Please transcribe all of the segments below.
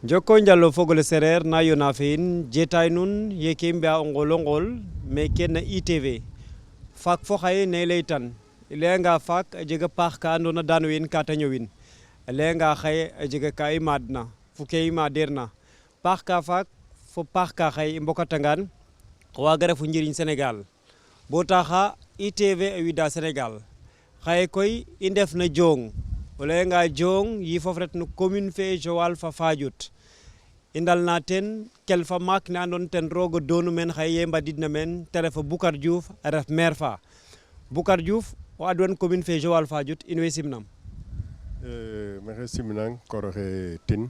jokko njallo fogole sereer na yona fe in jetay nun yeke mbi'a o ngol meke na ITV faak fo xaye ne leytan i layanga faak a jega paax ka andoona daano in ka ta ñowin a layanga xaye a jega ka i maadna fo ke i maadeerna paax ka faak fo paax ka xaye i mbokatangaan waaga ref o njiriñ Sénégal bo taxa ITV a wida Sénégal xaye koy i ndef na Diong o layanga Diong yifof ret no commune fe Joal fa Fadiouth i ndalna ten kel fa maak ne andoona ten roog o doonu meen xaye ye mbadidna meen te ref Boucar Diouf a ref maire fa Boucar Diouf o adwan commune fe Joal Fadiouth in way simnam maxey simnang koroxe tin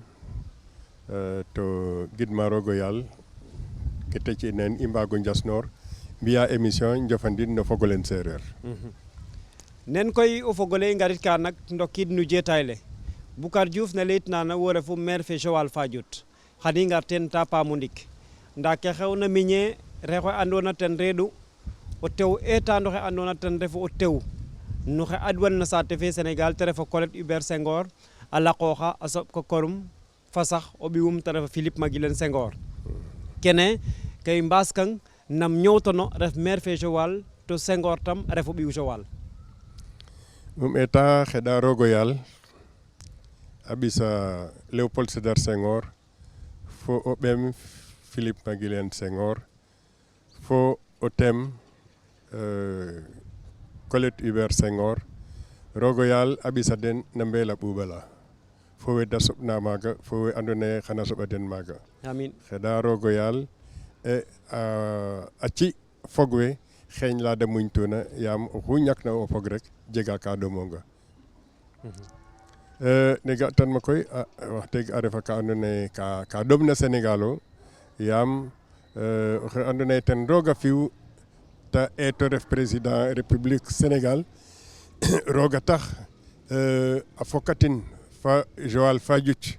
to gidma roog o yaal ke te ci'na in i mbaago njasnoor mbi'a émission njofandin no fog ole seereer nen koy o fogole i ngarit ka nak ndokid no jetay le Boucar Diouf ne leyitna wo refu maire fe Joal Fadiouth xan i ngar teen ta paamo ndik nda ke xewna miñe rexe andoona ten reedu o tew eetaand oxe andoona ten refu o tew no xe adwan na saate fe Sénégal te ref Colette Hubert Senghor a laqooxa a soɓ ko korum fa sax o ɓiwum te ref Philippe Maguilène Senghor kene ke i mbaaskang nam ñoowtono ref maire fe Joal to Senghor tam a ref o ɓiw Joal ɗeta xeɗa roog o yaal a ɓisa Léopold Sédar Senghor fo o ɓeem Philippe Maguilène Senghor fo o tem Colette Hubert Senghor roog o yaal a ɓisa den na mbeel a ɓuuɓala fo we da soɓna maaga fo we andoona yee xana soɓa den maaga amiin xeɗa roog o yaal a ci fog we xeeñ la da muñtuna yaam oxu ñakna o fog rek jega ka ɗomonga ne ga'tan ma koy wax deg a refa ka andoona yee ka ɗomna Sénégal o yaam oxe andoona yee ten roog a fi'u ta eeto ref président république Sénégal roog a tax a fokatin fa Joal Fadiouth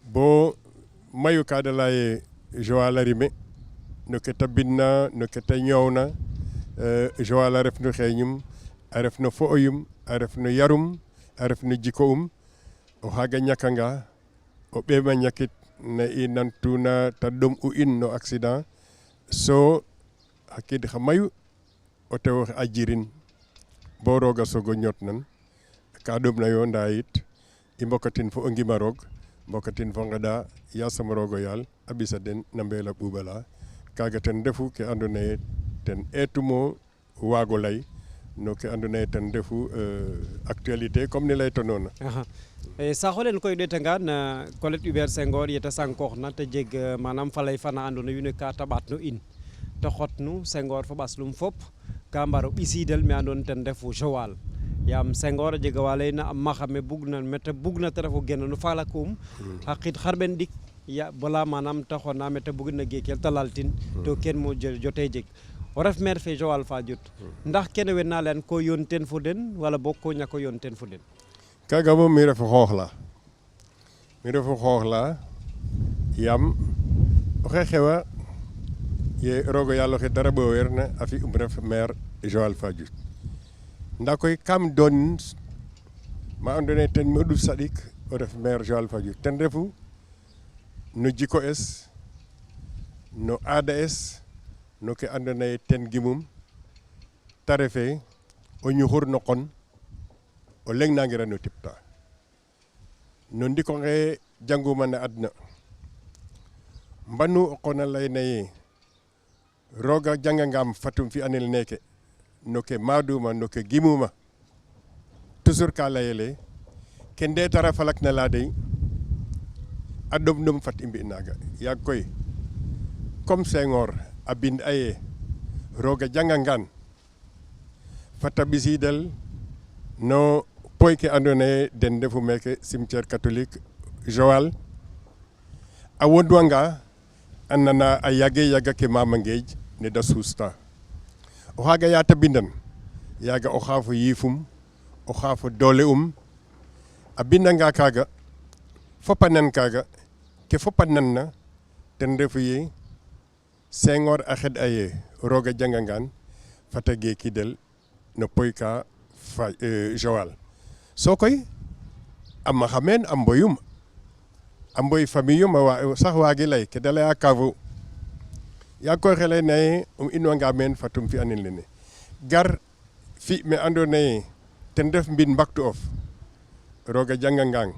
bo mayu ka da laya ye Joal a rime no ke ta bindna no ke ta ñoowna Joal a ref no xeeñum a ref no fo'oyum a ref no yarum a ref no jiko'um o xaaga ñakanga o ɓeem a ñakit ne i nantuna ta ɗom'u in no accident so xa qiid xa mayu o tew oxe a jirin bo roog a soog o ñootnan ka ɗomna yo ndaa yit i mbokatin fo o ngima roog mbokatin fo ngeɗa yasam roog o yaal a ɓisa den na mbeel a ɓuuɓala kaaga ten refu ke andoona yee ten eetumo waag o lay no ke andoona yee ten refu actualité comme ne laytanoona saxo len koy ɗeetangaan Colette Hubert Senghor yete sankooxna te jeg manam faley fana andoona wiin we ka ta ɓaat no in te xotnu Senghor fo ɓaslum fop ka mbar o ɓisiidel me andoona ten refu Joal yaam Senghor a jega wa layna a maxa me bugna mete bugna te ref o gen no falakum xa qiid xarɓen ɗik bala manam te xona mete bugna geekel te laltin to ken mo jote jeg o ref maire fe Joal Fadiouth ndax kene we na leyan ko yoon ten fo den wala boog ko ñako yoon ten fo den kaaga moom mi refu xoox la yaam oxe xewa ye roog o yaal oxe dara ɓooweerna a fi'um ref maire Joal Fadiouth ndaa koy kam doon ma andoona yee ten moƴu saɗik o ref maire Joal Fadiouth ten refu no jiko es no aada es no ke andoona yee ten gimum ta refe o ñuxur no qon o leŋ nangiran o tipta no ndik onge janguma na adna mbanu o qon a layna yee roog a jangangam fatum fi'anel neeke no ke maaduma no ke gimuma toujours ka layele ke ndeetara falak na laa dey a ɗomɗom fat i mbi' naaga yaag koy comme Senghor a bind a yee roog a jangangaan fat a ɓisiidel no poy ke andoona yee den ndefu meeke cimetière catholique Joal a wodwanga a nana a yaga ke Mama Ngueej ne da suusta o xaaga yaa ta bindan yaaga o xaa fo yiifum o xaa fo doole a bindanga kaaga fop a nan kaaga ke fop a nanna ten refu yee Senghor a xeɗ a yee roog a jangangaan fat a geekidel no poy ka fa Joal so koy a maxa meen a mboyum amboy famille ma wa sax waagi lay ke da laya kaafo yaa koy xele naye inwanga meen fatum fi anin lene gar fi me andoona yee ten ref mbin mbaktu of roog a jangangang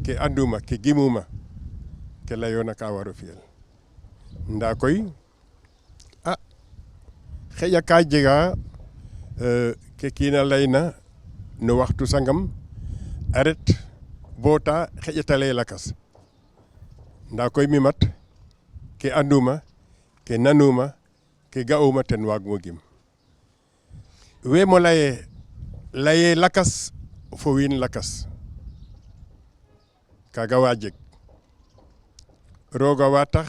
ke anduma ke gimuma ke layoona ka war o fi'el ndaa koy xëƴa ka jega ke kiina layna no waxtu sangam a ret boo ta xëƴa ta lay lakas ndaa koy mi mat ke anduma ke nanuma ke ga'uma ten waagmo gim weemo laye lakas fo wiin lakas kaaga wa jeg rooga wa tax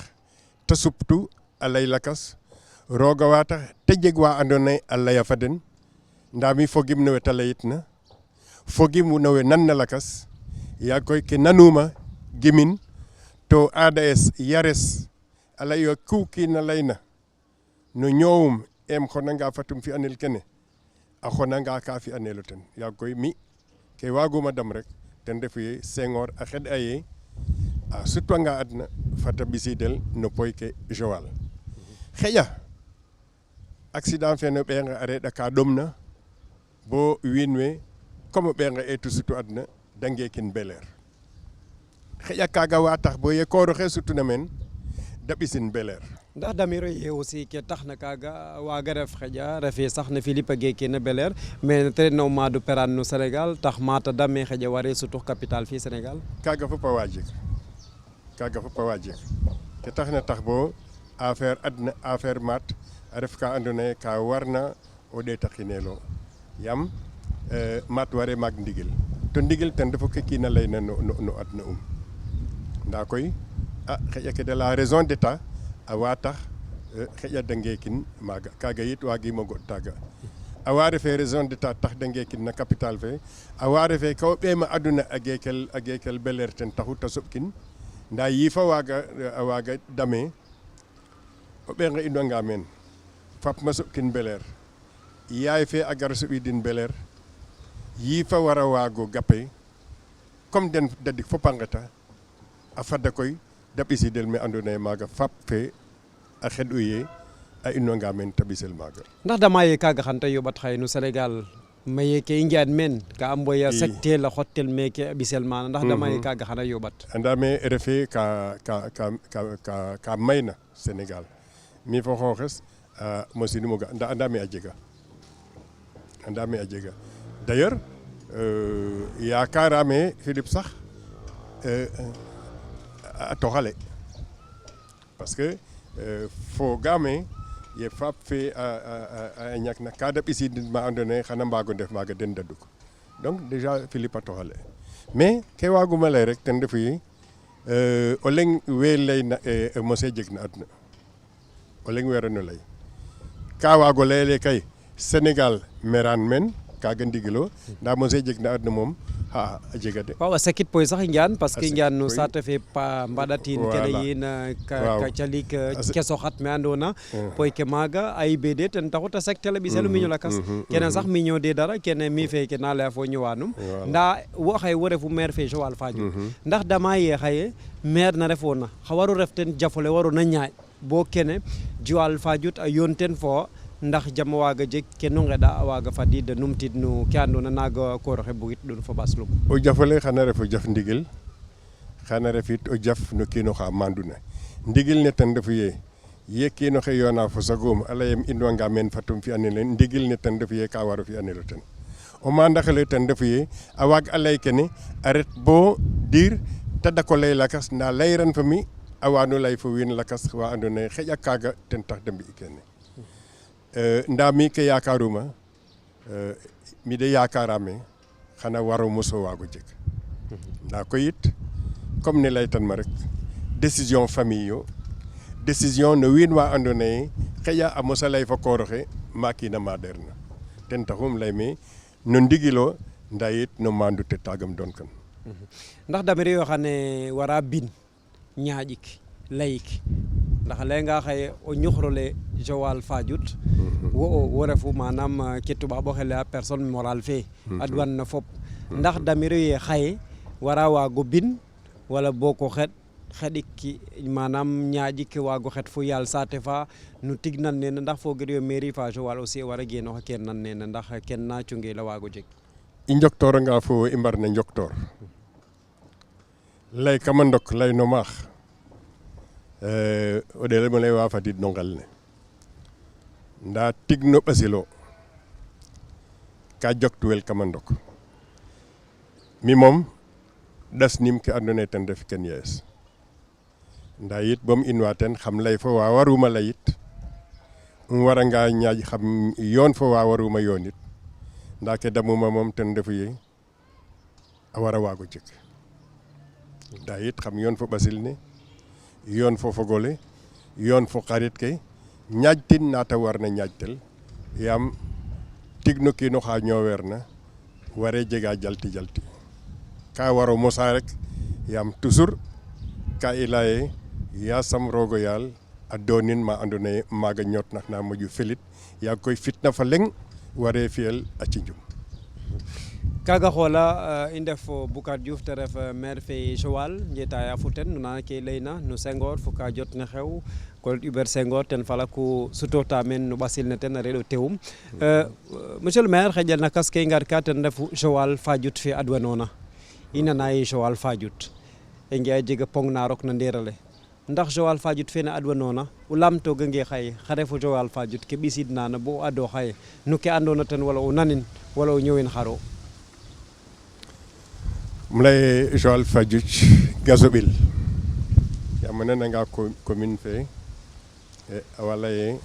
te suptu a lay lakas rooga wa tax te jeg wa andoona yee a laya fa den ndaa mi fogim no we ta layitna fogim no we nanna lakas yaa koy ke nanuma gimin to aada es yares a layo ku kiina layna no ñoowum em xonanga fatum fi anel kene a xonanga ka fi anelo ten yaa koy mi ke waaguma dam rek ten refu ye Senghor a xeɗ a ye a sutwanga adna fata ɓisidel no poy ke Joal xeƴa accident fe no ɓeenga a reɗa ka ɗomna bo wiin we comme o ɓeenga eetu sutu adna da ngeekin Bel-Air xeƴa kaaga wa tax bo ye koor oxe sutuna meen da ɓisin Bel-Air ndax damiro ye aussi ke taxna kaaga waaga ref xeƴa refe sax ne Philippe a geekena Bel-Air mais te refna o maadu peraan no Sénégal tax maata dame xeƴa ware sutux capital fi Sénégal kaaga fop a waa jeg ke taxna tax bo affaire adna affaire maat a ref ka andoona yee ka warna o ɗeetaxinelo yaam maat ware maag ndigil to ndigil ten refu ke kiina layna no adna ndaa koy xeƴa ke de la raison d'état a waa tax xeƴa da ngeekin maaga kaaga yit waagiim o goɗ taaga a waa refee raison d'état tax da ngeekin na capital fe a waa refee ka o ɓeema aduna a geekel Bel-Air ten taxu ta soɓkin ndaa yiifa a waaga dame o ɓeenga inwanga meen fap ma soɓkin Bel-Air yaay fe a gar soɓidin Bel-Air yiifa wara waago gape comme den dadik fop a ngeta a fada koy da ɓisidel me andoona yee maaga fap fe a xeɗ'u yee a inwanga meen ta ɓisel maaga ndax dama ye kaaga xan ta yoɓat xaye no Sénégal maye ke i njaan meen ka a mboya sectel a xottel meeke a ɓisel maana ndax dama ye kaaga xana yoɓat andaame refee ka mayna Sénégal mi fo xooxes mosinum o ga ndaa andaame a jega d'ailleurs yaakaaraame Philippe sax a toxale parce que fogaame ye faap fe a ñakna ka da ɓisidin ma andoona yee xana mbaag o ndef maaga den daduk donc déjà Philippe a toxale mais ke waaguma lay rek ten refu ye o leŋ we layna mosee jeg na adna o leŋ weerano lay ka waag o layele kay Sénégal meraan meen kaaga ndigilo ndaa mosee jeg na adna moom a jega de waaw a sakit poy sax i njaan parce que i njaan no saate fe pa mbaɗatin kene yiin ka calik ke soxat me andoona poy ke maaga AIBD ten taxu ta sectel a ɓisel o miño lakas kene sax miño de dara kene mi feke na laya fo ñowanum ndaa wo xaye wo refu maire fe Joal Fadiouth ndax dama ye xaye maire na refoona xa waru ref ten jafole warona ñaaƴ bo kene Joal Fadiouth a yoon ten fo ndax jam waaga jeg ke nu ngeɗa a waaga fadiid a numtiid no ke andoona naaga koor oxe bugit ɗum fo ɓaslum o jafole xana ref o jaf ndigil xana refit o jaf no kiin oxa maanduna ndigil ne ten refu ye kiin oxe yoona fo sagum a layem inwanga meen fatum fi'anel ndigil ne ten refu ye ka war o fi'anel o ten o maandaxele ten refu ye a waag a lay kene a ret bo diir te dako lay lakas ndaa layran fo mi a waano lay fo wiin lakas wa andoona yee xeƴa kaaga ten tax de mbi' kene ndaa mi ke yaakaaruma mi de yaakaaraame xana waro moso waago jeg ndaa koy it comme ne laytanma rek décision famille yo décision no wiin wa andoona yee xeƴa a mosa lay fo koor oxe maakiina maaɗeerna ten taxum lay me no ndigilo ndaa yit no maandute taagam doon kan ndax damir yo xane wara bin ñaaƴik layik ndax a layanga xaye o ñuxrole Joal Fadiouth wo refu manam ke tubaab oxe laya personne morale fe adwan na fop ndax damiro ye xaye wara waago bin wala boko xeɗikki manam ñaaƴikki waago xet fo yaal saate fa no tig nan nene ndax foogir yo mairie fa Joal aussi wara genoxa ken nan nene ndax ken na cungela waago jeg i njoktoranga fo i mbarna njoktor lay kama ndok lay no maax o ɗele mo lay wa fadid no ngel ne nda tig no ɓasilo ka joktuwel kama ndok mi moom ɗasnim ke andoona yee ten ref ken yees nda yit bom inwa ten xam lay fo wa waruma layit waranga ñaaj xam yoon fo wa waruma yoonit nda ke damuma moom ten refu ye a wara waago jeg nda yit xam yoon fo ɓasil ne yoon fo fogole yoon fo xarit ke ñaajtin naata warna ñaajtel yaam tig no kiin oxa ñooweerna ware jega jalti ka waro mosa rek yaam toujours ka i laye yasam roogo yaal a doonin ma andoona yee maaga ñootnax na moƴu felit yaag koy fitna fa leŋ ware fiyel a cinjum kaga xoola i ndef Boucar Diouf te ref maire fe Joal njetaya fo ten no nana ke leyna no Senghor fo ka jotna xew Colette Hubert Senghor ten fala ku sutota men no ɓasil ne ten a reɗ o teewum monsieur le maire xeƴa lakas ke i ngar ka ten refu Joal Fadiouth fe adwanoona i nana ye Joal Fadiouth e nge a jega pong na rok na ndeer ale ndax Joal Fadiouth fene adwanoona o lamtoogange xaye xa refu Joal Fadiouth ke ɓisid nana bo o ado xaye no ke andoona ten wala o nanin wala o ñoowin xaro um lay Joal Fadiouth gasoɓil yaam a nananga commune fe a wala ye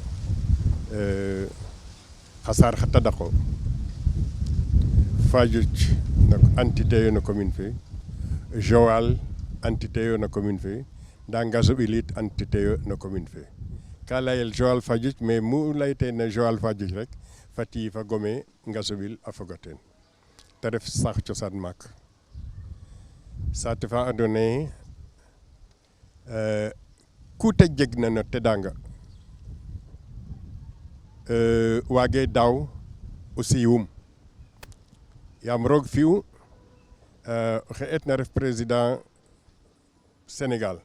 xa saar xa tadaqo Fadiouth no entité yo no commune fe Joal entité yo no commune fe nda gasoɓil it entité yo no commune fe ka layel Joal Fadiouth mais mu laytena Joal Fadiouth rek fati fa gome gasoɓil a foga teen te ref saax cosaan maak saate fa andoona yee ku te jegna no tedanga waage daaw o siiwum yaam roog fi'u oxe eetna ref président Sénégal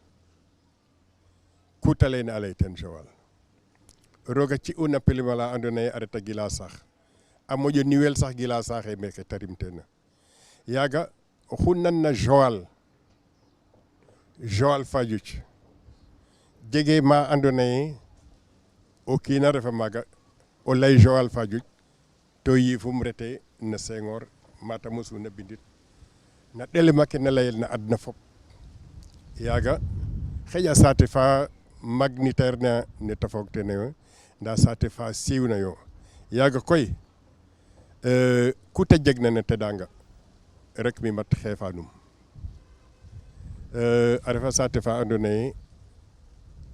ku ta layna a lay ten Joal roog a ci'una pilim ala andoona yee a reta gila saax a moƴo niwel sax gila saaxe meeke te rimteena yaaga oxu nanna Joal Fadiouth jege ma andoona yee o kiin a refa maaga o lay Joal Fadiouth to yiifum rete no Senghor mata mosuna bindit na ɗelema ke na layel na adna fop yaaga xeƴa saate fa magnitaire na ne ta foog tene yo nda saate fa siiwna yo yaaga koy ku te jegna no tedanga rek mi mat xeefanum a refa saate fa andoona yee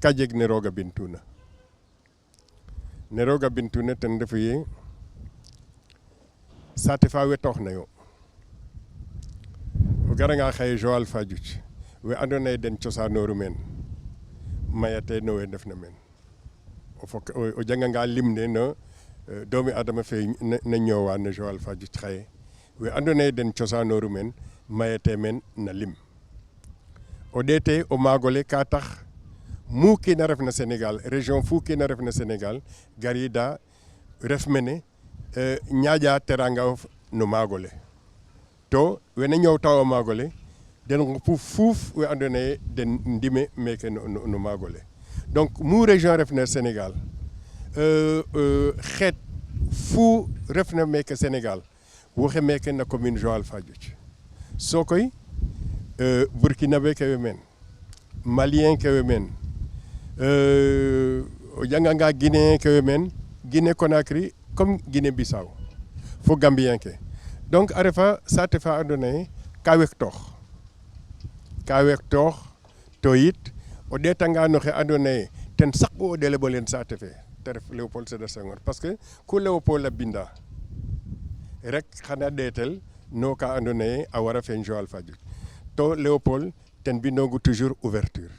ka jeg ne roog a bintuna ten refu yee saate fa wetooxna yo o garanga xaye Joal Fadiouth we andoona yee den cosaanoru meen mayate no we ndefna meen o janganga limne no doomi adama fe na ñoowa no Joal Fadiouth xaye we andoona yee den cosaanoru meen mayate meen na lim o ɗeete o maagole ka tax mu kiina ref na Sénégal région fu kiina ref na Sénégal garida ref mene ñaaƴa teranga of no maagole to wene ñoowta o maagole den ngupu fuuf we andoona yee den ndime meeke no maagole donc mu région ref na Sénégal xeet fu ref na meeke Sénégal woxe meeke na commune Joal Fadiouth so koy Burkinabé ke we meen Malien ke we meen o janganga Guinéen ke we meen Guinée Conakry comme Guinée Bissau fo Gambien ke donc a refa saate fa andoona yee ka wektoox to yit o ɗeetanga no xe andoona yee ten saqu o ɗelebo len saate fe te ref Léopold Sédar Senghor parce que ku Léopold a binda rek xana ɗeetel no ka andoona yee a wara feeñ Joal Fadiouth to Léopold ten binoogu toujours ouverture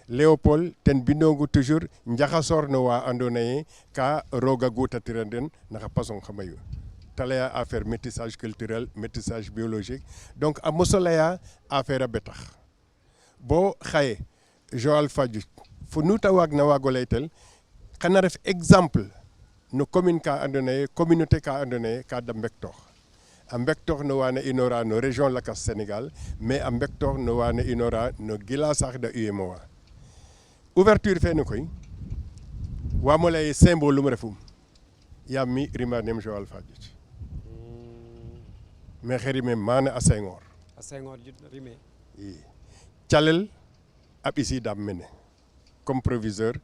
Léopold ten binoogu toujours njaxasoor no wa andoona yee ka roog a guutatiran den naxa pasong xa mayu ta laya affaire métissage culturel métissage biologique donc a moso laya affaire a betax bo xaye Joal Fadiouth fo nuta waagna waag o laytel xana ref exemple no commune ka andoona yee communauté ka andoona yee ka da mbektoox a mbektoox no waana inora no région lakas Sénégal mais a mbektoox no waana inora no gila saax da UEMOA ouverture fene koy waam o lay ee symbole um refum yaam mi rimanem Joal Fadiouth mais xe rimem maana a Senghor rime i calel a ɓisiidaam mene comme proviseur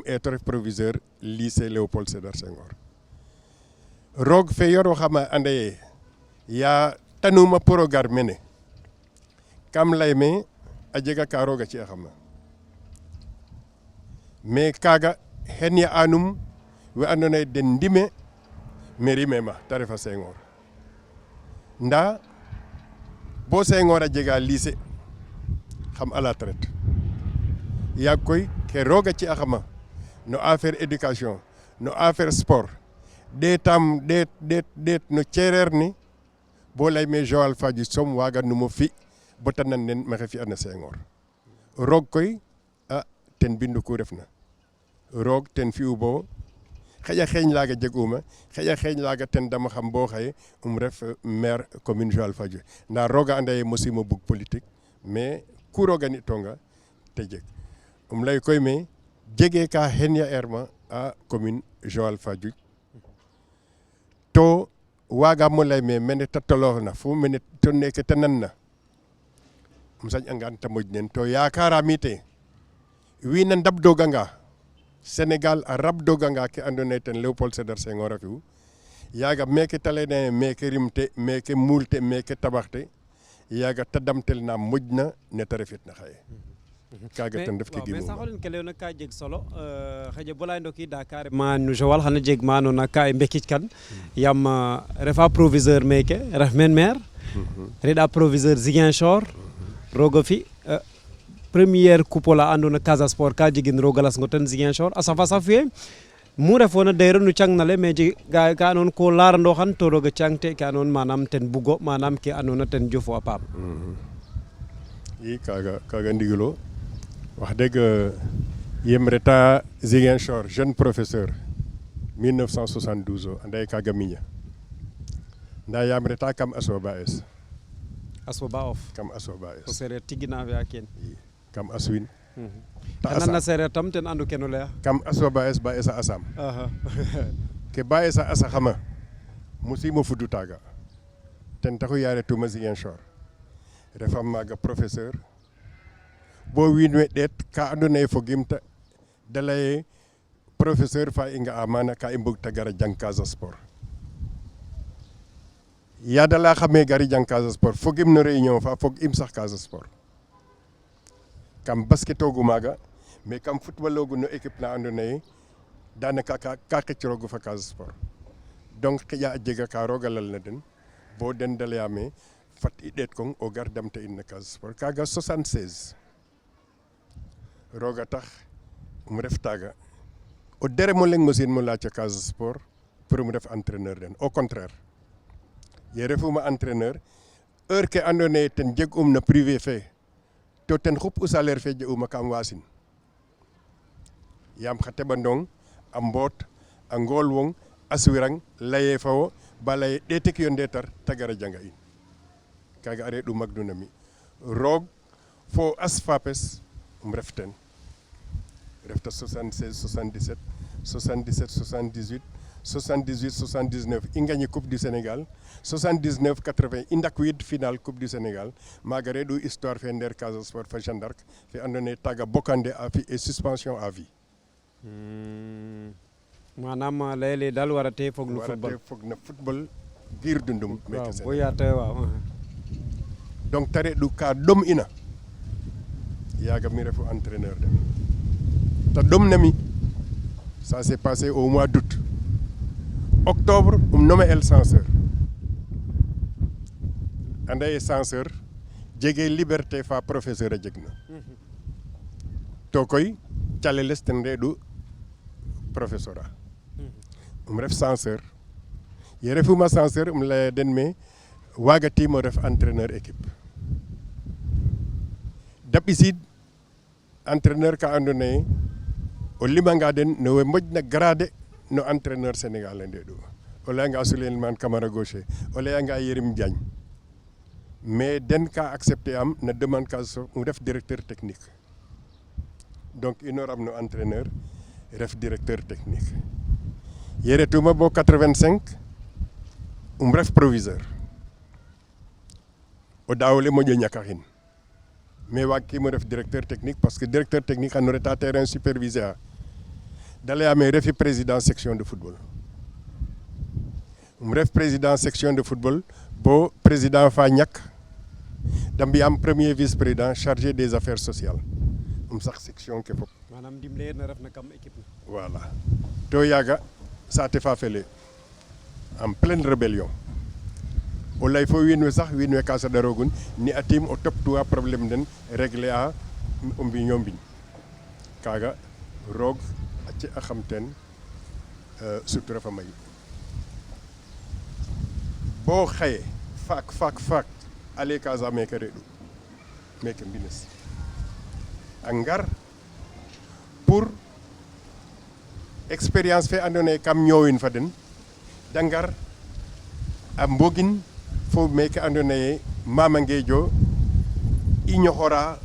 eeto ref proviseur lycée Léopold Sédar Senghor roog fe yorooxama anda yee yaa tanuma pour o gar mene kam lay me a jega ka roog a ci'axama mais kaaga xen anum we andoona yee den ndime me rimema ta ref a Senghor ndaa bo Senghor a jega lycée xam à la traite yaag koy ke roog a ci'axama no affaire éducation no affaire sport ɗeetam ɗeet no ceereer ni bo lay me Joal Fadiouth som waaga numo fi bo ta nan nen maxey fi'an a Senghor roog koy a ten bindu ku refna roog ten fi'u bo xaƴa xeeñ laaga jeg'uma xaƴa xeeñ laaga ten damaxam bo xaye ref maire commune Joal Fadiouth ndaa rooga anda yee mosiimo bug politique mais ku rooga ni'tonga te jeg lay koy me jegee ka xeña erma a commune Joal Fadiouth to waagaam o lay me mene ta tolooxna fo mene to neke ta nanna saƴ'angaan ta moƴ nen to yaakaaraam ite wiin a ndabdooganga Sénégal a rabdooganga ke andoona yee ten Léopold Sédar Senghor a fi'u yaaga meke ta layna yee meke rimte meke multe meke tabaxte yaaga ta damtel na moƴna ne ta refitna xaye kaaga ten ref ke mais saxolen ke leyoona ka jeg solo xaƴa bo lay ndokiida carrément no Joal xana jeg ma andoona ka i mbekit kan yaam refa proviseur meke ref meen maire reɗa proviseur Ziguinchor roog o fi première coupe ola andoona Casa Sport ka jegin roog a lasngo ten Ziguinchor a safa saf fe mu refoona dayra no cang na le mais ka andoona ko laarandooxan to roog a cangte ke andoona manam ten bugo manam ke andoona ten jofo a paam i kaaga ndigilo wax dëgg yem reta Ziguinchor jeune professeur 1972 o anda ye kaaga miña ndaa yaam reta kam Asoba es kam Asoba es o sereer tigina fi'a keen kam Aswin ta nana sereer tam ten andu keno laya kam Asoba es ba esa asam ke ba esa asa xama musimo fudu taaga ten taxu ya retuma Ziguinchor refam maaga professeur bo wiin we ɗeet ka andoona yee fogim ta da lay professeur fa i nga'a maana ka i mbug ta gara jang Casa Sport yaada layaxame gari jang Casa Sport fogim no réunion fa fog im sax Casa Sport kam basketoogu maaga mais kam footballoogu no équipe na andoona yee daanaka ka xicroogu fa Casa Sport donc xëƴa a jega ka roog a lalna den bo den da layaame fat i ɗeet kong o gar damta in na Casa Sport kaaga 76 rooga tax ref taaga o deremo leŋ mosiin mo laaca Casa Sport pour ref entraîneur den au contraire ye refuma entraîneur heure ke andoona yee ten jeg'um no privé fe to ten xup'u salaire fe je'uma kam waasin yaam xa teɓandong a mboot a ngoolwong a siwirang layee fa wo ba laye ɗeetik yo ndeetar ta gara janga in kaaga a reɗ'u magduna mi roog fo as fapes ref ten refta 76 77 77 78 78 79 i ngagné coupe du Sénégal 79 80 i ndakwiid final coupe du Sénégal maaga reɗ'u histoire fe nder Casa Sport fa Jeanne d'Arc fe andoona yee taaga bokande a fi et suspension à vie manam layele daal warate fog no football warate fog no football giir dundum meke bo yaata waaw donc ta reɗ'u ka ɗom ina yaaga mi refu entraîneur de ta ɗomnami ça s'est passé au mois d'août octobre nommé el censeur anda ye censeur jege liberté fa professeur a jegna to koy caleles ten reɗ'u professorat ref censeur ye refuma censeur laya den me wagatimo ref entraîneur équipe da ɓisiid entraîneur ka andoona yee o limanga den no we moƴna grade no entraîneur sénégalais ndeɗo o layanga Souleymane Camara Gaucher o layanga Yérim Diagne mais den ka accepté am na demande ka ref directeur technique donc inoram no entraîneur ref directeur technique ye retuma bo 85 ref proviseur o daawole moƴo ñakaxin mais waagkiimo ref directeur technique parce que directeur technique xano reta terrain supervisé a da layaame refi président section de football ref président section de football bo président fa ñak da mbi'am premier vice président chargé des affaires sociales sax section ke fop manam dimle na ref na kam équipe voilà to yaaga saate fa fele en pleine rébellion o lay fo wiin we sax wiin we ka saɗaroogun ni a tiim o toptuwa problème den régler a o mbiño mbiñ kaaga roog a ci a xam teen sutura fa mayu bo xaye faak ale Casa meke reɗu meke mbines a ngar pour expérience fe andoona yee kam ñoowin fa den da ngar a mbogin fo meke andoona yee Mama Ngeejo i ñoxora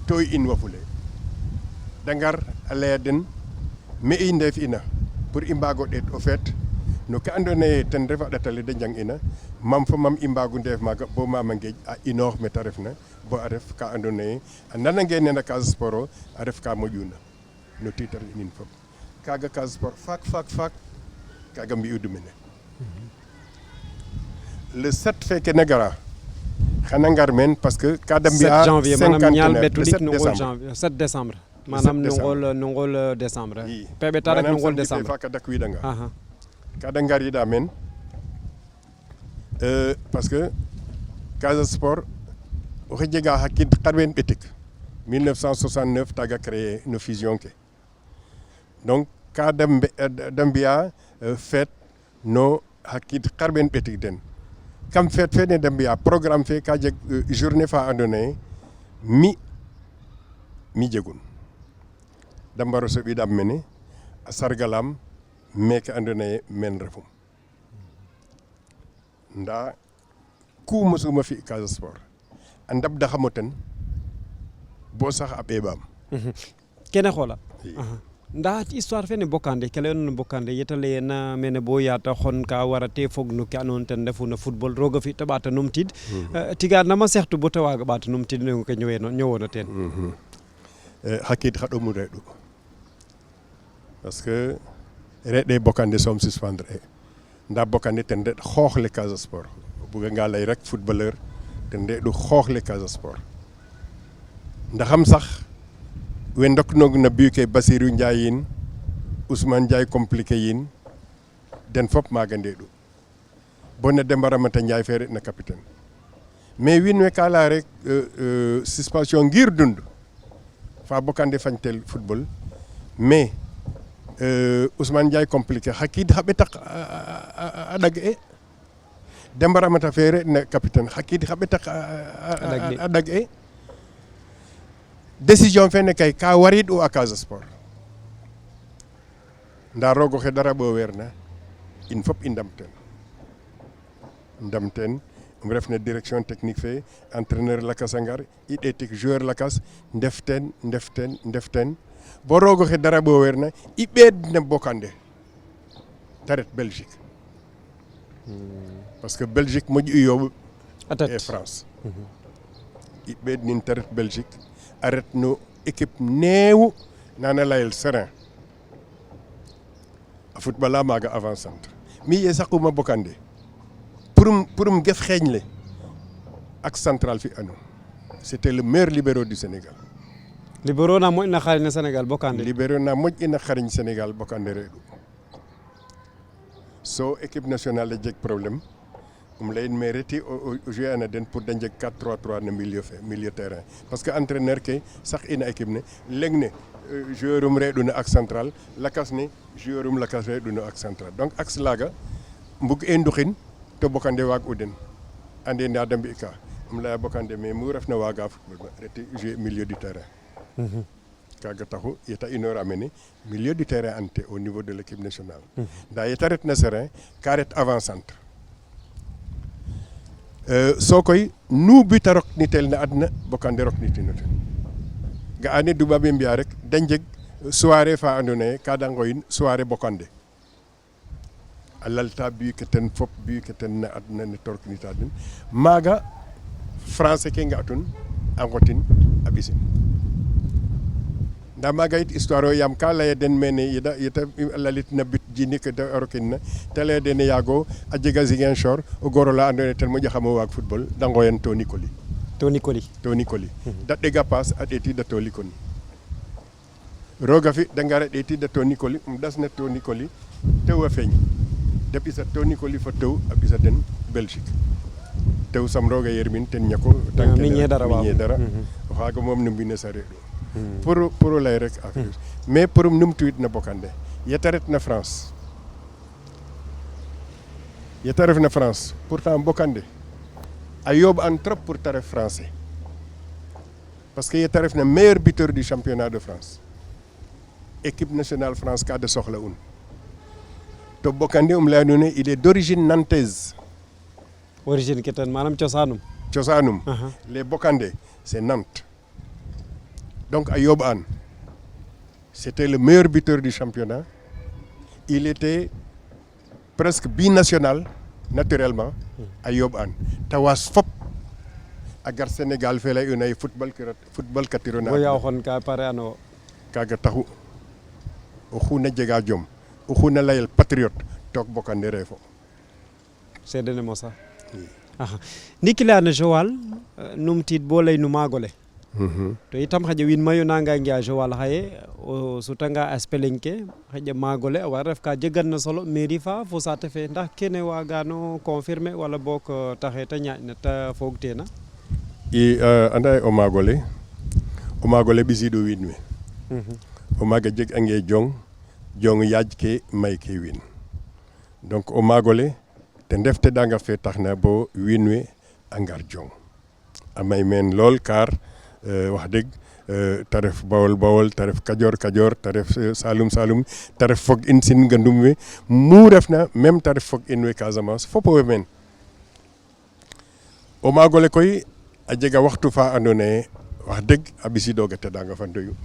to i inwafule da ngar a laya den me i ndeef ina pour i mbaag o ɗeet o feet no ke andoona yee ten ref a ɗat ale da njang'ina mam fo mam i mbaagu ndeef maaga bo Mama Ngeej a inoox me ta refna bo a ref ka andoona yee a nanangee nena Casa Sport o a ref ka moƴuna no tiitar inin fop kaaga Casa Sport faak kaaga mbi'udu mene le 7 feke na gara xana ngar meen parce que ka da mbi'a 7 janvier manam ñaal betu dik no ngol décembre janvier 7 décembre manam no ngol décembre peɓe ta rek no ngol décembre fa ka dakwiidanga ka da ngariida meen parce que Casa Sport oxe jega xa qiid xarɓeen ɓetik 1969 taaga créer no fusion ke donc ka da mbi'a fête no xa qiid xarɓeen ɓetik den kam fête fene da mbi'a programme fe ka jeg journée fa andoona yee mi jegun da mbar o soɓiidaam mene a sargalaam meke andoona yee men refum ndaa ku mosuma fi Casa Sport a ndabdaxam o ten bo sax a ɓeeɓaam kene xoola ndaa histoire fene bokande ke layoona no bokande yeta layena mene bo yaata xon ka warate fog no ke andoona ten refu no football roog a fi ta ɓaata numtiid tiga nama seextu bo ta waaga ɓaata numtiid no ke ñowoona teen xa qiid xa ɗomu reɗ'u parce que reɗ'e bokande soom suspendre e ndaa bokande ten reɗ xoox le Casa Sport o buganga lay rek footballeur ten reɗ'u xoox le Casa Sport ndaxam sax we ndoknoog na but ke Basirou Ndiaye yiin Ousmane Ndiaye compliqué yiin den fop maaga ndeeɗu bo na Demba Ramata Ndiaye fe reɗna capitaine mais wiin we ka laya rek suspension ngir dund fa bokande fañtel football mais Ousmane Ndiaye compliqué xa qiid xa ɓetak a ɗag e Demba Ramata fe reɗna capitaine xa qiid xa ɓetak a ɗag e décision fene kay ka wariid'u a Casa Sport ndaa roog oxe dara ɓooweerna in fop i ndam teen um refna direction technique fe entraîneur lakas a ngar i ɗeetik joueur lakas ndef teen bo roog oxe dara ɓooweerna i ɓeed ne bokande ta ret Belgique parce que Belgique moƴ'u yooɓ e France i ɓeed nin ta ret Belgique a ret no équipe neewu nana layel Serein a footballa maaga avant centre mi ye saquma bokande pour um gef xeeñ le ak central fi anu c'était le meilleur libéro du Sénégal libéro na moƴna xariñ na Sénégal bokande libéro na moƴ'ina xariñ Sénégal bokande reɗ'u so équipe nationale a jeg problème layin mais reti o jouer ana den pour da njeg 4-3-3 no milieu terrain parce que entraîneur ke sax ina équipe ne leŋ ne joueur um reɗ'u no axe central lakas ne joueur um lakas reɗ'u no axe central donc axe laaga mbug e nduxin to bokande waag'u den ande ndaa da mbi'ka um laya bokande mais mu refna waaga football reti jouer milieu du terrain kaga taxu yeta inora mene milieu du terrain ante au niveau de l'équipe nationale nda yeta retna serein ka ret avant centre sokoy nu buta roknitel ne adna Bokande roknitino ten ga ane dubabe mbiya rek da njeg soirée fa andoona yee ka da ngoyin soirée Bokande a lalta but ke ten fop but ke ten na adna ne torknita den maaga français ke nga'atun a ngotin a ɓisin nda maaga yit histoire o yaam ka laya den mene yeta lalitna but jini ke da rokinna te laya den yaago a jega Ziguinchor o goor ola andoona yee ten moƴaxamo waag football da ngooyan Tony Coly da ɗega paas a ɗeetiida Tony Coly roga fi da ngara ɗeetiida Tony Coly ɗasna Tony Coly tew a feeñ da ɓisa Tony Coly fo tew a ɓisa den Belgique tew sam roga yermin ten ñako miñe dara o xaaga moom no mbines a reɗ'u pour lay rek affaire mais pour um numtuwiid na Bokande yeta ret na France yeta ref na France pourtant Bokande a yooɓ an trop pour te ref français parce que yeta ref na meilleur buteur du championnat de France équipe nationale France ka de soxla un to Bokande laya nuun il est d'origine nantaise origine ke ten manam cosaanum les Bokande c'est Nantes donc a yooɓ an c'était le meilleur buteur du championnat il était presque binational naturellement a yooɓ an ta waas fop a gar Sénégal fe lay una ye football katirona boya xon ka pare ano kaga taxu oxuna jega jom oxuna layel patriote took Bokande refo seedene mosa ndiki leyano Joal numtiid bo lay no maagole to itam xaƴa wiin mayu nanga ngi'a Joal xaye o sutanga aspect leŋ ke xaƴa maagole a war ref ka jeganna solo mairie fa fo saate fe ndax kene wagano confirmer wala boog taxe te ñaaƴna te foog teena i anda ye o maagole ɓisiidu wiin we o maaga jeg ange jong yaaj ke may ke wiin donc o maagole ten ref teɗanga fe taxna bo wiin we a ngar jong a may meen lool car wax dëgg te ref Bawol te ref Kajoor te ref Saloum te ref fog in sin ngandum we mu refna même te ref fog in we Casamance fop o way meen o maagole koy a jega waxtu fa andoona yee wax dëgg a ɓisidooga teɗanga fa ndoyu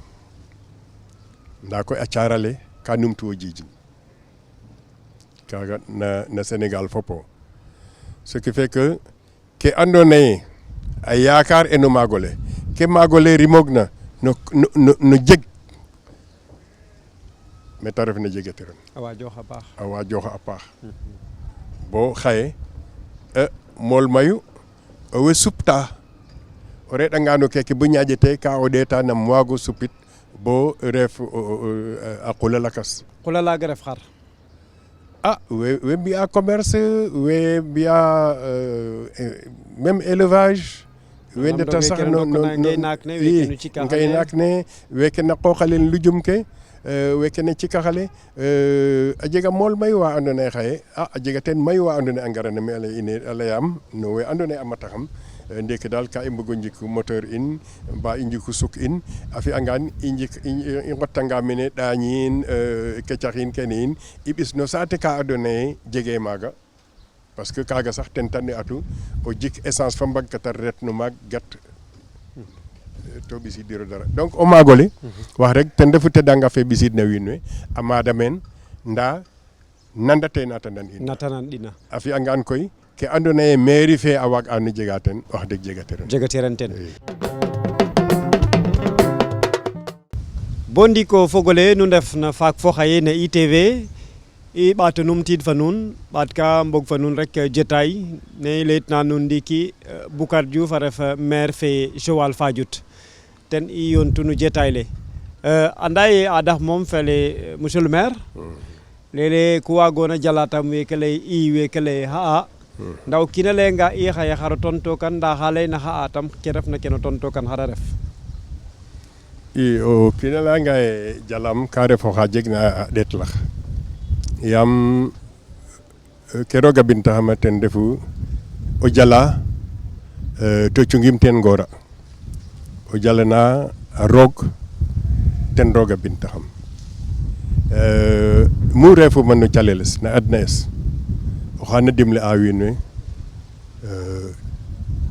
ndaa koy a caarale ka numtu o jijin kaaga na Sénégal fopo ce qui fait que ke andoona yee a yaakaar eno maagole ke maagole rimogna no jeg mais ta refna jegatiran a waa jooxa a paax bo xaye mool mayu owey supta o reɗanga no keke bo ñaaƴete ka o ɗeeta nam waago supit bo ref a qula lakas qula laaga ref xar we mbi'a commerce we mbi'a même élevage we ndeta sax no ngaynaak ne weke na qooqale lujum ke weke na cikaxale a jega mool mayu wa andoona yee xaye a jega teen mayu wa andoona yee a ngara na me a layaam no we andoona yee a mataxam ndiki daal ka i mbug o njiku moteur in mba i njiku suk in a fi'angaan i nqotanga mene ɗaañiin kecaxiin kene yiin i ɓis no saate ka andoona yee jegee maaga parce que kaaga sax ten tane atu o jik essence fa mbagkata ret no maag gat to ɓisiidiro dara donc o maagole wax rek ten refu teɗanga fe ɓisiidna wiin we a maada meen ndaa nandate natanan ina a fi'angaan koy ke andoona yee mairie fe a waag'ano jega ten wax deg jegatiran ten bo ndiik o fog ole nu ndef na faak fo xaye na ITV i ɓaato numtiid fa nuun ɓaat ka mbog fa nuun rek jotaay ne i layitna nuun ndiiki Boucar Diouf a ref maire fe Joal Fadiouth ten i yoontu no jotaay le anda ye adax moom fele monsieur le maire léeg-léeg ku waagoona jalatam weeke lay i weeke lay xa'a ndaa o kiin a layanga i xaye xaro tonto kan ndaa xa layna xa'a tam ke refna keno tonto kan xara ref i o kiin a layanga ye jalam ka ref oxa jegna a ɗeetlax yaam ke roog a bintaxama ten refu o jala to cungim teen ngoora o jalana a roog ten roga bin taxam mu refu man no caleles na adna es o xana dimle a wiin we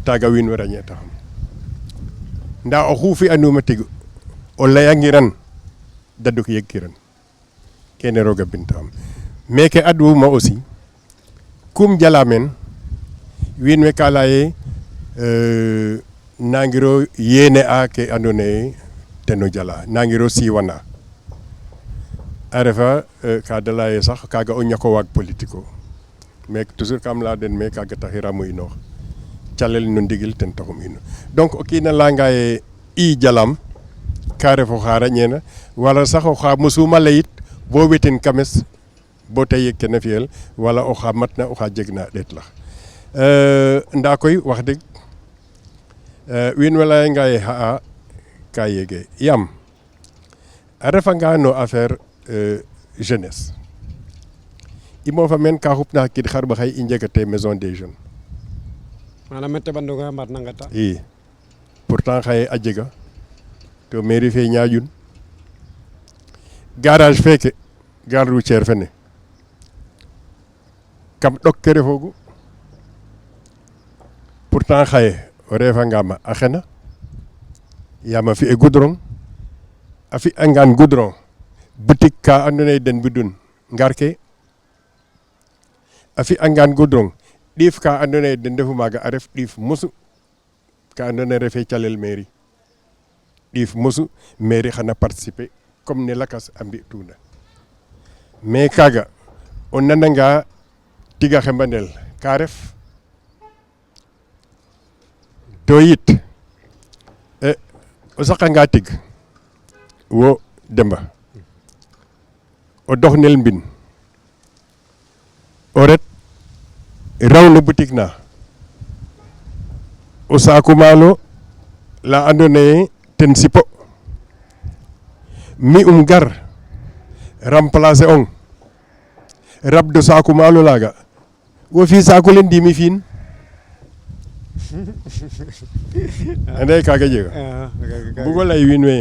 taga wiin we rañe taxam nda oxu fi anuma tig o leyangiran daduk yeg kiran kene roga bin taxam meke adwuma aussi kum jala men wiin we ka laye nangiro yene a ke andona ye teno jala nangiro siwana a refa ka da laye sax kaga o ñako waag politique o mais toujours kam la den mais kaga taxiramo inoox calel no ndigil ten taxum ino donc o kiina leyanga ye i jalam ka ref oxa rañena wala sax oxa mosuma leyit bo wetin kames bo te yeg kene fiyel wala oxa matna oxa jegna ɗeet lax nda koy wax deg wiin we layanga ye xa'a ka yege yaam a refanga no affaire jeunesse i moofa meen ka xupna xa qiid xarɓaxay i njegate maison des jeunes manam me teɓandonga mbar na ngata i pourtant xaye a jega to mairie fe ñaƴun garage feke gare routière fene kam ɗok ke refogu pourtant xaye o refanga ma a xena yaam a fi'e goudron a fi'angaan goudron boutique ka andoona yee den mbidun ngar ke a fi'angaan goudron ɗiif ka andoona yee den ndefu maaga a ref ɗiif mosu ka andoona yee refee calel mairie ɗiif mosu mairie xana participer comme ne lakas a mbi'tuna mais kaaga o nananga tiga xembanel ka ref to yit o saqanga tig wo Demba o doxnel mbin o ret raw no boutique na o saaku maalo la andoona yee ten sipo mi gar remplacer ong rabdo saaku maalo laaga wo fi saaku le ndimi fiin ande kaga jega bugo lay wiin we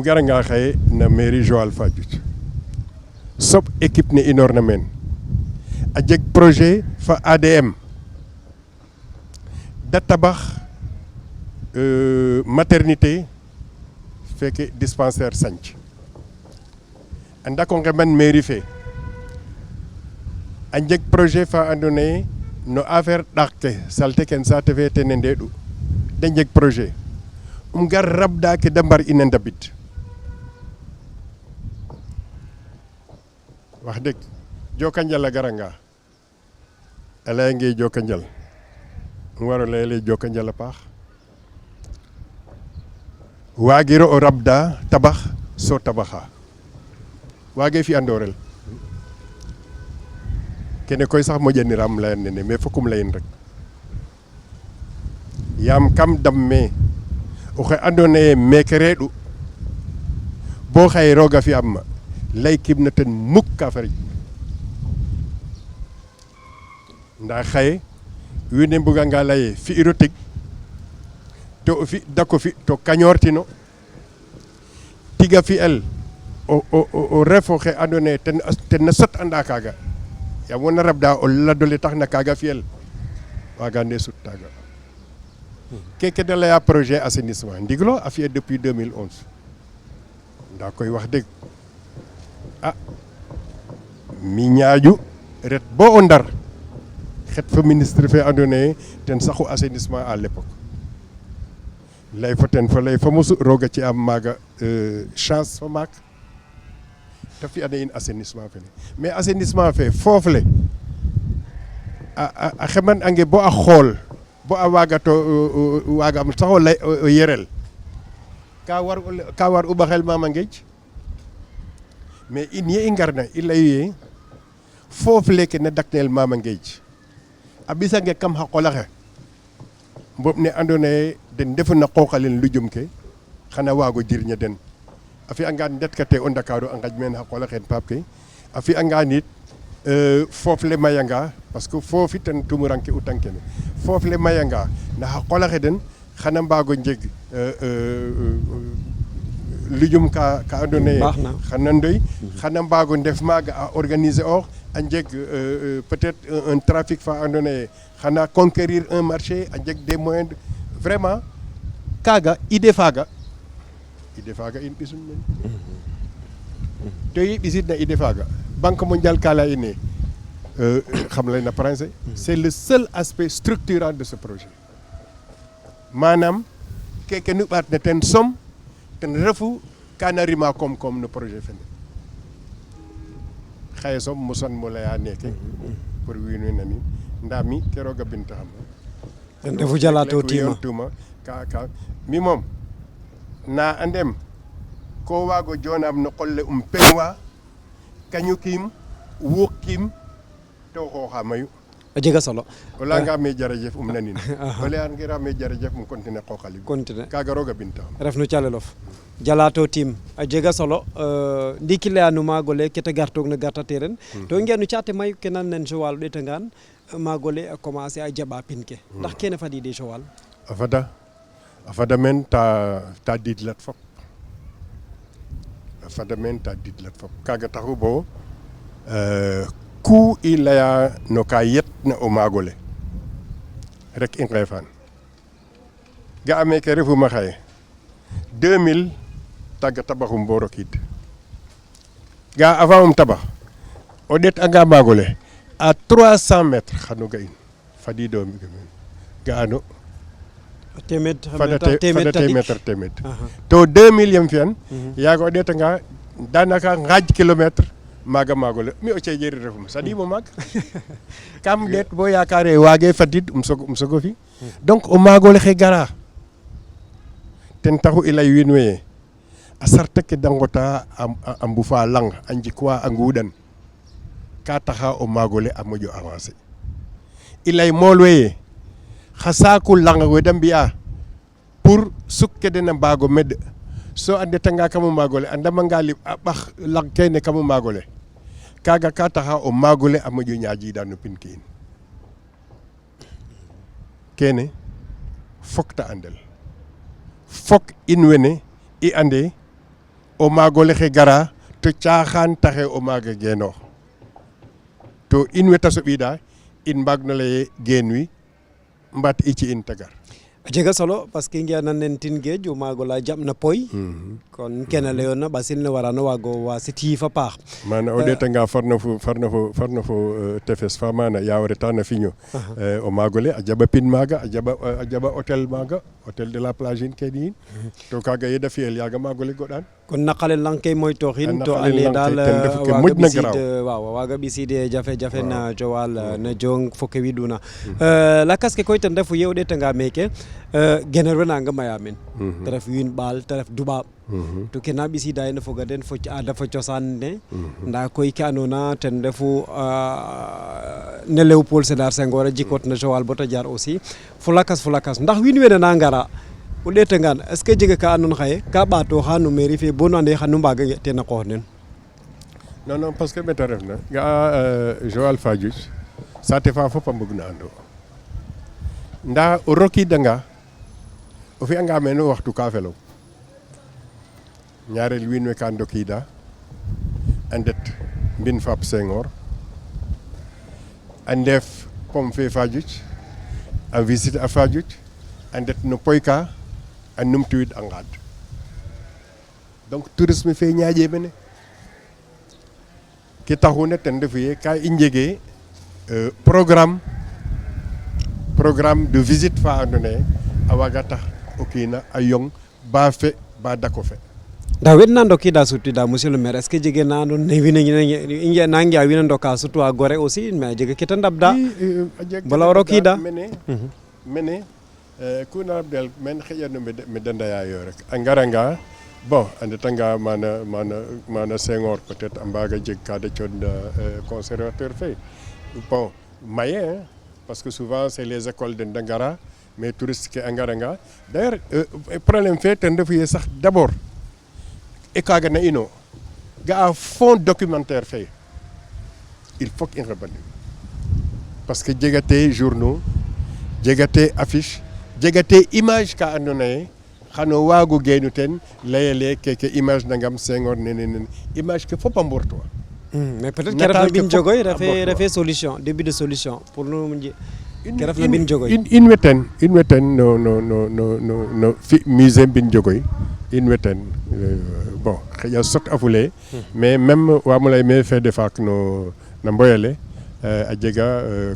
garanga xaye na mairie Joal Fadiouth sob équipe ne inoor na meen a jeg projet fa ADM da tabax maternité feke dispensaire sanc a ndako ngeman mairie fe a jeg projet fa andoona yee no affaire ɗax ke salte ken saate fe tene ndeeɗu da jeg projet gar rabda ke da mbar ina ndabid wax dëgg Jokanjal a garanga a leyange Jokanjal waro leyele Jokanjal a paax waagiro o rabda tabax so tabaxa waage fi andorel kene koy sax moƴaniram leyan nene mais fokum leyin rek yaam kam damme oxe andoona yee meke reeɗu bo xaye roog a fi'am ma lay kim na ten muk ka fariƴ nda xaye wiin we mbuganga laye fi'iro tig to o fi dako fi to kañoortino tiga fi'el o ref oxe andoona yee ten na sot anda kaaga yaam wona rabda o ladole tax na kaaga fi'el waagande sut taaga keke da laya projet assainissement ndiglo a fi'e depuis 2011 nda koy wax dëgg mi ñaaju ret bo o Ndar xet fa ministre fe andoona yee ten saxu assainissement à l'époque lay fa ten fa lay fa mosu roga ci am maaga chance fa maak te fi'ana in assainissement fene mais assainissement fe foof le a xeman ange bo a xool bo a waagato waagam sax o lay o yerel ka war u ɓaxel Mama Nguedj mais in ye i ngarna i layu ye foof leke na daknel Mama Nguedj a ɓisange kam xa qol axe mboɓ ne andoona yee den ndefu na qooq ale lujum ke xana waag o jirña den a fi'angaan ndetkate o Ndakaaru a nqaƴ meen xa qol axe paap ke a fi'angaan it foof le mayanga parce que foofi ten tumuranke u tang kene foof le mayanga na xa qol axe den xana mbaag o njeg lujum ka andone xana ndoy xana mbago ndef maga a organiser or a jeg peut-être un trafic fa andone xana conquérir un marché a jeg des moyens vraiment kaga idée faga in ɓisun men to yi ɓisidna idée faga banque mondiale kala ine xam lay na français c'est le seul aspect structurant de ce projet manam keke nu ɓaat ne ten som ten refu kana rima koom no projet fene xaye som mosan mo leya neke pour wiin we nanin nda mi ke roga bintaxam ten refu jalato tuma ka mi moom na andem ko waago joonam no qol le peñwa kañukim wukim to xooxa mayu a jega solo o layanga me jarajef nanin o leyangira me jarajef continuer qooqalim kaga roga bintaxam ref no calelof jalato tim a jega solo ndiki leyanu maagole kete gartoog na gartate ren to i ngenu caate mayu ke nan nen Joal o ɗeetangaan maagole a commencer a jaɓa pin ke ndax kene fadiide Joal a fada men ta didlat fop kaga taxu bo ku i leya no ka yetna o maagole rek i ngeefaan ga'a meke refuma xaye 2000 tagga tabaxum bo rokiid ga'a avant tabax o ɗeetanga maagole à 300 mètres xano ga'in fadiido ga'ano fada temed to 2000 yem fiyan yaaga o ɗeetanga danaka ngaaj kilomètre maaga maagole mi o ceeƴeeri refum saɗiimo maag kam ɗeet bo yaakaare waage fadiid sogo fi donc o maagole xe gara ten taxu i lay wiin we ye a sarta ke da ngota a mbufa lang a njikwa a nguuɗan ka taxa o maagole a moƴo avancer i lay mool we ye xa saaku lang we da mbi'a pour suk ke den a mbaago med so a ndetanga kam o maagole a ndamanga lim a ɓax lang kene kam o maagole kaaga ka taxa o maagole a moƴo ñaaƴiida no pin ke in kene fok ta andel fok in wene i ande o maagole xe gara to caaxaan taxe o maaga genoox to in we ta soɓiida in mbaag no leye geen wi mbaat i ci in tagar a jega solo parce que i nge'anan nen tin geej o maag ola jaɓna poy kon kene layoona ɓasil ne warano waago wasit yiif a paax mana o ɗeetanga farna fo tefes fa mana ya o reta na Figno o maagole a jaɓa pin maaga a jaɓa hôtel maaga hôtel de la plage in kene yiin to kaaga yeda fiyel yaaga maagole goɗaan kon naqale lang ke moytooxin to ande daal waaga ɓisiid jafe-jafe na Joal na jong fo ke widuna lakas ke koy ten refu ye o ɗeetanga meeke gener we nanga maya men te ref wiin ɓaal te ref duɓaaɓ to ke na ɓisiida yee foga den fo aada fo cosaan ne ndaa koy ke andoona ten refu ne Léopold Sédar Senghor a jikootna Joal bata jaar aussi fo lakas ndax wiin wene na ngara o ɗeetangaan est ce que jega ka andoona xaye ka ɓaatooxa no mairie fe bo no ande xanu mbaaga nge teen a qoox den non parce que mete refna ga'a Joal Fadiouth saate fa fop a mbugna ando ndaa o rokiidanga o fi'anga mene waxtu ka felong ñaareel wiin we ka ndokiida a ndet mbin Fap Senghor a ndeef pom fe Fadiouth a visite a Fadiouth a ndet no poy ka a numtuwiid a ngaad donc tourisme fe ñaaƴe mene ke taxuna ten refu ye ka i njegee programme de visite fa andoona yee a waaga tax o kiina a yong ba fe ba dako fe ndaa we na ndokiida sutwiida monsieur le maire est ce que jege na andoona yee wiin we na nge'a wiin a ndoka surtout a Gorée aussi mais a jega ke ta ndabda bala o rokiida mene ku na rabdel men xëƴano me da ndayaayo rek a ngaranga bon a ndetanga mana Senghor peut-être a mbaaga jeg ka da cooɗna conservateur fe bon maye parce que souvent c'est les écoles den da ngara mais touriste ke a ngaranga d'ailleurs problème fe ten refu ye sax d'abord e kaaga na ino ga'a fond documentaire fe il faut que i ngeɓanin parce que jegate journaux jegate affiche jegate image ka andoona yee xano waago geenu ten layele keke image nangam Senghor nene image ke fop a mborto mais peut-être ke refna mbin jogoy refe solution début de solution pour nous ke refna mbin jogoy in weten no fi musée mbin jogoy in weten bon xëy sot afule mais même wamulay me fait de faak no na Mboyale a jega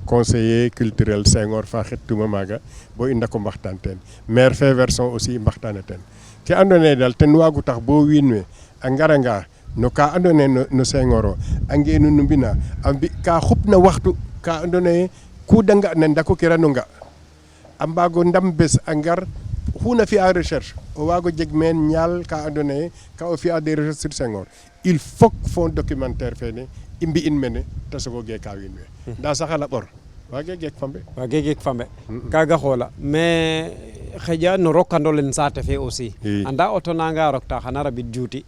conseiller culturel Senghor fa xettuma maaga bo i ndako mbaxtaan teen maire fe version aussi i mbaxtaana teen ke andoona yee daal ten waagu tax bo wiin we a ngaranga no ka andoona yee no Senghor o a ngeenu no mbina a mbi ka xupna waxtu ka andoona yee ku da nga'na ndako kirano nga a mbaago ndam bes a ngar xuna fi'a recherche o waago jeg meen ñaal ka andoona yee ka o fi'a des recherches sur Senghor il faut fond documentaire fene i mbi'in mene te soog o geeka wiin we ndaa sax a laɓor waagee geek fambe kaaga xoola mais xëja no rokando len saate fe aussi anda auto nanga rokta xana rabid juuti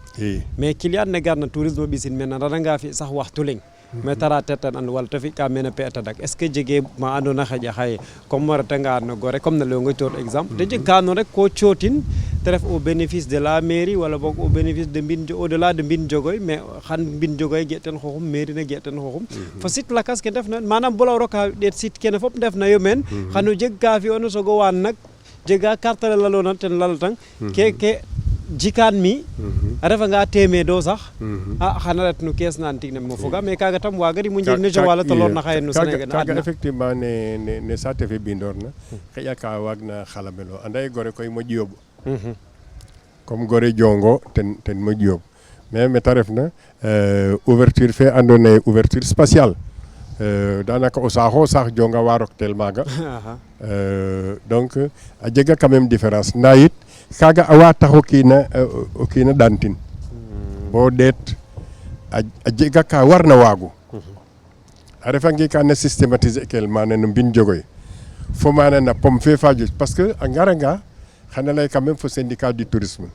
mais client ne garna tourisme ɓisin mene a rananga fi sax waxtu leŋ mais tara tetan and wala te fi ka mene pe tadak est ce que jege ma andona xëja xaye comme retanga no Gorée comme ne leyonga coor exemple te jeg ka no rek ko cootin te ref au bénéfice de la mairie wala boog au bénéfice de mbin au delà de mbin jogoy mais xan mbin jogoy ge ten xoxum mairie ne ge ten xoxum fo sit lakas ke ndef na manam bula roka ɗeet sit kene fop ndef na yo meen xano jeg ka fi'oona sogo waan nak jega carte le lalona ten lalatang ke jikaan mi a refanga temeedo sax a xana ret no kees na tig ne mo foga mais kaga tam waaga rim o njiriñ ne Joal a toloor na xaye no Sénégal kaga effectivement ne saate fe bindoor na xëƴa ka waag na xalamelo anda ye Gorée koy moƴ yooɓ comme Gorée jongo ten moƴ yooɓ mais meta refna ouverture fe andoona yee ouverture spatiale danaka o saaxo saax jonga wa rok tel maaga donc a jega quand même différence ndaa yit kaaga a waa tax o kiina ɗaantin bo ɗeet a jega ka warna waagu a refangi ka na systématiser kel maana no mbin jogoy fo maana na pom fe Fadiouth parce que a ngaranga xana lay quand même fo syndicat du tourisme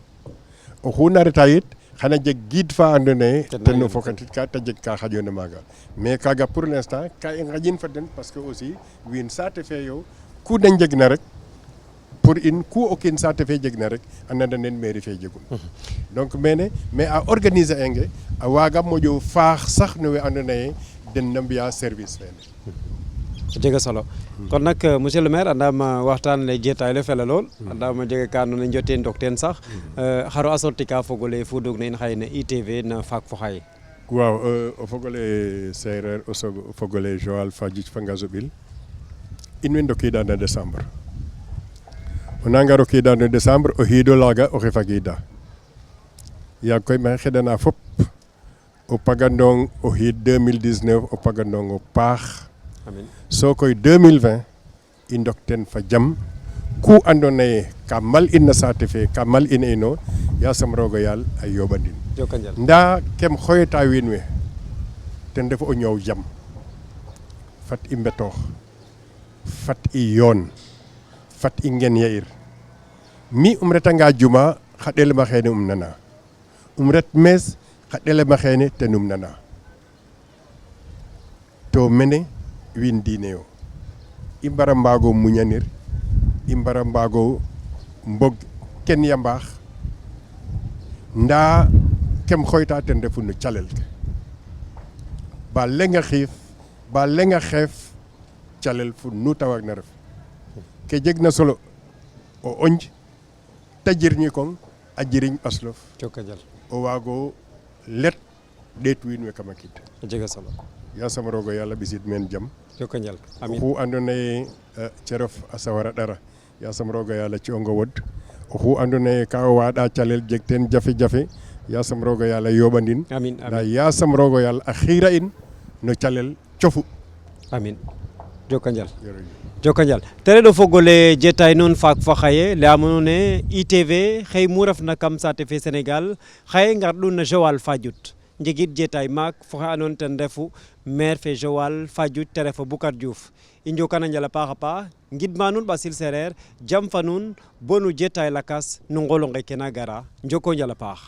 oxu na reta yit xana jeg guide fa andoona yee ten no fokatit ka te jeg ka xaƴoona maaga mais kaaga pour l'instant ka i ngaƴin fa den parce que aussi wiin saate fe yo ku da njegna rek pour in ku o kiin saate fe jegna rek a nanda nen mairie fe jegun donc mene mais a organiser enge a waaga moƴo faax sax no we andoona yee den na mbi'a service fene jega solo kon nag monsieur le maire andam waxtaan le jeetaay le fela lool andam jega ka andoona yee njoteen ndok teen sax xaro a sorti ka fogole fu dug na in xaye no ITV na faak fo xaye waaw o fogole seereer o fogole Joal Fadiouth fa Ngazobil in way ndokiida no décembre o nanga rokiida no décembre o xiid olaaga oxey fagiida yaag koy maxey xeɗana fop o pagandong o xiid 2019 o pagandong o paax so koy 2020 i ndok ten fa jam ku andoona yee ka mal in na saate fe ka mal in ino yaasam roog o yaal a yooɓandin ndaa kem xoyta wiin we ten refu o ñoow jam fat i mbetoox fat i yoon fat i ngen ya'ir mi retanga juma xa ɗelema xeene nana ret mees xa ɗelema xeene ten nana to mene wiin diine yo i mbara mbaago muñanir i mbara mbaago mbog ken ya mbaax ndaa kem xoyta ten refu no calel ke ba lenga xiif ba lenga xeef calel fu nu ta waag na ref ke jeg na solo o onj ta jirñi kong a jiriñ ɓaslof o waago let ɗeet wiin we kama kiid a jega solo yasam roog o yaal a ɓisid meen jam joko njal amiin oxu andoona yee cerof a sawara ɗara yasam roog o yaal a ci'ong o wod oxu andoona yee ka o waaɗa calel jeg teen jafe-jafe yasam roog o yaal a yooɓandin ndaa yasam roog o yaal a xiira in no calel cofu amiin joko njal joko njal te reɗo fogole jetay noon faak fo xaye leyama nuun ne ITV xey mu refna kam saate fe Sénégal xaye ngarɗu no Joal Fadiouth njegid jetay maak fo xe andoona ten refu maire fe Joal Fadiouth te ref Boucar Diouf i njokana njal a paax a paax ngidma nuun ɓasil sereer jam fa nuun bo nu jetay lakas no ngolo nge ke na gara njoko njal a paax